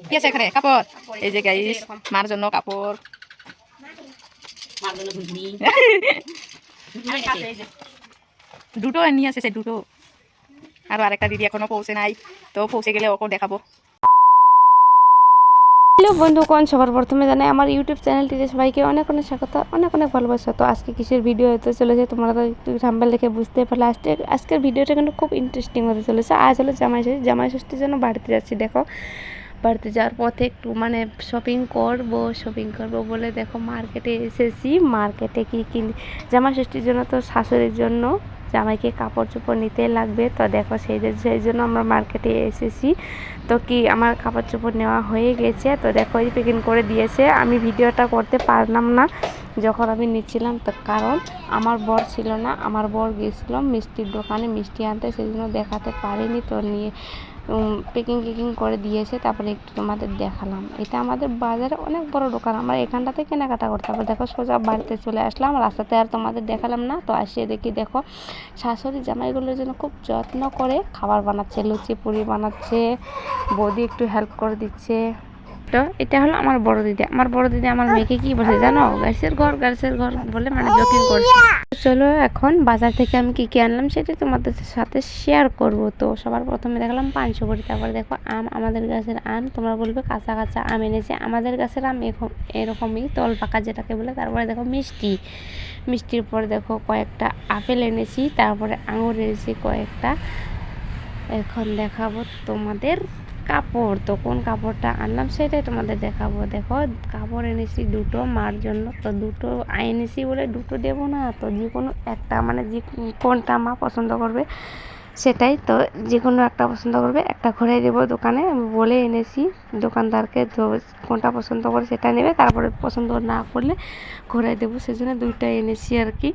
কি আছে এখানে? কাপড়। এই যে গাইস, মার জন্য কাপড়। দুটো নিয়ে আসছে, দুটো। আর আরেকটা দিদি এখনো পৌঁছে নাই, তো পৌঁছে গেলে ওকে দেখাবো। হ্যালো বন্ধুগণ, সবার প্রথমে জানাই আমার ইউটিউব চ্যানেলটিতে সবাইকে অনেক অনেক স্বাগত, অনেক অনেক ভালোবাসা। তো আজকে কিসের ভিডিও হতে চলেছে তোমরা তো একটু থাম্বনেল দেখে বুঝতে পারলে। আজকের ভিডিওটা কিন্তু খুব ইন্টারেস্টিং হতে চলেছে। আজ হলো জামাই ষষ্ঠীর জন্য বাড়িতে যাচ্ছি। দেখো বাড়িতে যাওয়ার পথে একটু মানে শপিং করব বলে দেখো মার্কেটে এসেছি। মার্কেটে কি কিনি, জামাই ষষ্ঠীর জন্য তো শাশুড়ির জন্য জামাইকে কাপড় চোপড় নিতে লাগবে। তো দেখো সেই জন্য আমরা মার্কেটে এসেছি। তো কি আমার কাপড় চোপড় নেওয়া হয়ে গেছে। তো দেখো এই প্যাকিং করে দিয়েছে। আমি ভিডিওটা করতে পারলাম না যখন আমি নিচ্ছিলাম, তো কারণ আমার বর ছিল না, আমার বর গিয়েছিল মিষ্টির দোকানে মিষ্টি আনতে, সেই জন্য দেখাতে পারিনি। তো নিয়ে প্যাকিং করে দিয়েছে। তারপরে একটু তোমাদের দেখালাম। এটা আমাদের বাজারে অনেক বড় দোকান, আমরা এখানটাতে কেনাকাটা করতে হবে। দেখো সোজা বাড়িতে চলে আসলাম, রাস্তাতে আর তোমাদের দেখালাম না। তো আসিয়ে দেখি দেখো শাশুড়ি জামাইগুলোর জন্য খুব যত্ন করে খাবার বানাচ্ছে, লুচি পুরি বানাচ্ছে, বৌদি একটু হেল্প করে দিচ্ছে। তো এটা হলো আমার বড় দিদি। আমার বড় দিদি আমার মেয়েকে কি বলছে জানো? গাছের ঘর বলে মানে জোকিং করছে। চলো এখন বাজার থেকে আমি কি আনলাম সেটা তোমাদের সাথে শেয়ার করব। তো সবার প্রথমে দেখলাম 500 করে। তারপরে দেখো আম, আমাদের গাছের আম, তোমরা বলবে কাঁচা কাঁচা আম এনেছে। আমাদের গাছের আম এরকমই তল পাকা যেটাকে বলে। তারপরে দেখো মিষ্টির পরে দেখো কয়েকটা আপেল এনেছি, তারপরে আঙুর এনেছি কয়েকটা। এখন দেখাবো তোমাদের কাপড়। তো কোন কাপড়টা আনলাম সেটাই তোমাদের দেখাবো। দেখো কাপড় এনেছি দুটো মার জন্য। তো দুটো এনেছি বলে দুটো দেবো না, তো যে কোনো একটা মানে যে কোনটা মা পছন্দ করবে সেটাই। তো যে কোনো একটা পছন্দ করবে, একটা ঘুরিয়ে দেবো দোকানে, আমি বলে এনেছি দোকানদারকে। তো কোনটা পছন্দ করে সেটা নেবে, তারপরে পছন্দ না করলে ঘুরিয়ে দেবো, সেজন্য দুইটা এনেছি আর কি।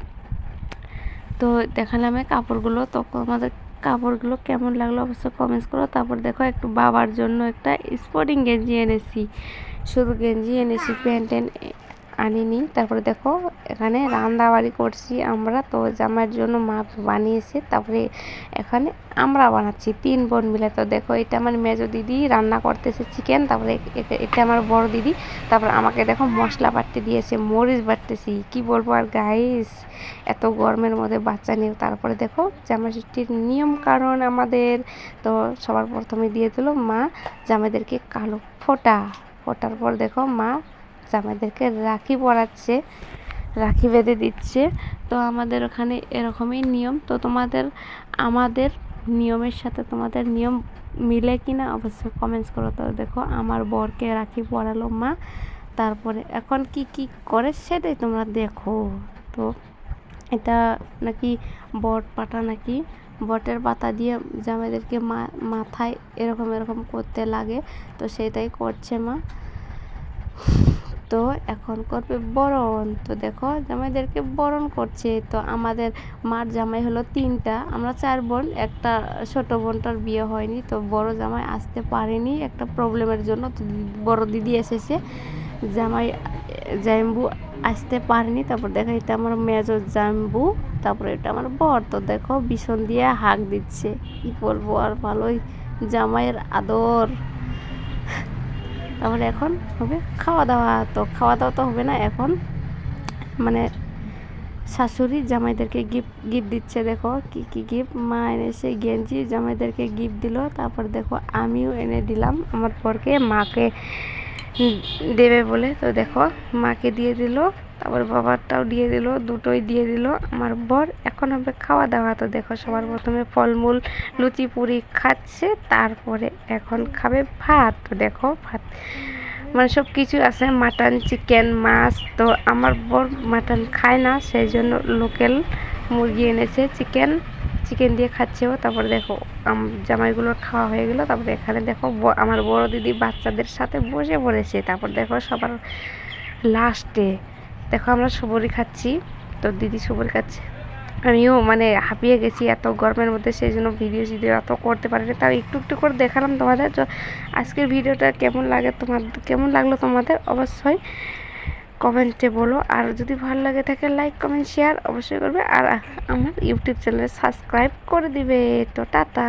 তো দেখালাম এই কাপড়গুলো। তো আমাদের কাপড়গুলো কেমন লাগলো অবশ্যই কমেন্টস করো। তারপর দেখো একটু বাবার জন্য একটা স্পোর্টিং গেঞ্জি এনেছি, শুধু গেঞ্জি এনেছি, প্যান্ট আনিনি। তারপরে দেখো এখানে রান্নাবাড়ি করছি আমরা। তো জামাইয়ের জন্য মা বানিয়েছে, তারপরে এখানে আমরা বানাচ্ছি 3 বোন মিলে। তো দেখো এটা আমার মেজো দিদি রান্না করতেছে চিকেন, তারপরে এটা আমার বড় দিদি। তারপর আমাকে দেখো মশলা বাটতে দিয়েছে, মরিচ বাটতেছি, কি বলবো আর গাইস, এত গরমের মধ্যে বাচ্চা নিয়ে। তারপরে দেখো জামাই ষষ্ঠীর নিয়ম কারণ আমাদের। তো সবার প্রথমে দিয়ে দিল মা জামাইদেরকে কালো ফোটার পর দেখো মা জামাইদেরকে রাখি পরাচ্ছে, রাখি বেঁধে দিচ্ছে। তো আমাদের ওখানে এরকমই নিয়ম। তো আমাদের নিয়মের সাথে তোমাদের নিয়ম মিলে কিনা অবশ্যই কমেন্টস করো। তো দেখো আমার বরকে রাখি পরালো মা, তারপরে এখন কি করে সেটাই তোমরা দেখো। তো এটা নাকি বট পাতা, নাকি বটের পাতা দিয়ে জামাইদেরকে মাথায় এরকম করতে লাগে। তো সেটাই করছে মা। তো এখন করবে বরণ। তো দেখো জামাইদেরকে বরণ করছে। তো আমাদের মার জামাই হলো 3টা, আমরা 4 বোন। একটা ছোট বোনটার বিয়ে হয়নি, তো বড় জামাই আসতে পারেনি একটা প্রবলেমের জন্য। তো বড় দিদি এসেছে, জাম্বু আসতে পারেনি। তারপর দেখো এটা আমার মেজো জাম্বু, তারপরে এটা আমার বর। তো দেখো ভীষণ দিয়ে হাঁক দিচ্ছে, কি বলবো আর, ভালোই জামাইয়ের আদর। তারপরে এখন হবে খাওয়া দাওয়া। তো খাওয়া দাওয়া তো হবে না, এখন মানে শাশুড়ি জামাইদেরকে গিফট দিচ্ছে। দেখো কি গিফট মা এনেছে, গেঞ্জি জামাইদেরকে গিফট দিল। তারপর দেখো আমিও এনে দিলাম আমার বরকে, মাকে দেবে বলে। তো দেখো মাকে দিয়ে দিল, তারপর বাবারটাও দিয়ে দিল, দুটোই দিয়ে দিল আমার বর। এখন হবে খাওয়া দাওয়া। তো দেখো সবার প্রথমে ফলমূল লুচি পুরি খাচ্ছে, তারপরে এখন খাবে ভাত। তো দেখো ভাত মানে সব কিছু আছে, মাটন চিকেন মাছ। তো আমার বর মাটন খায় না, সেই জন্য লোকাল মুরগি এনেছে, চিকেন দিয়ে খাচ্ছেও। তারপরে দেখো জামাইগুলোর খাওয়া হয়ে গেল। তারপরে এখানে দেখো আমার বড় দিদি বাচ্চাদের সাথে বসে পড়েছে। তারপর দেখো সবার লাস্টে দেখো আমরা সবরি খাচ্ছি। তো দিদি সবরি খাচ্ছে, আমিও মানে হাঁপিয়ে গেছি এত গরমের মধ্যে, সেই জন্য ভিডিও এত করতে পারিনি, তাও একটু করে দেখালাম তোমাদের। তো আজকের ভিডিওটা কেমন লাগলো তোমাদের অবশ্যই কমেন্টে বলো। আর যদি ভালো লাগে থাকে লাইক কমেন্ট শেয়ার অবশ্যই করবে, আর আমার ইউটিউব চ্যানেলে সাবস্ক্রাইব করে দিবে। তো টাটা।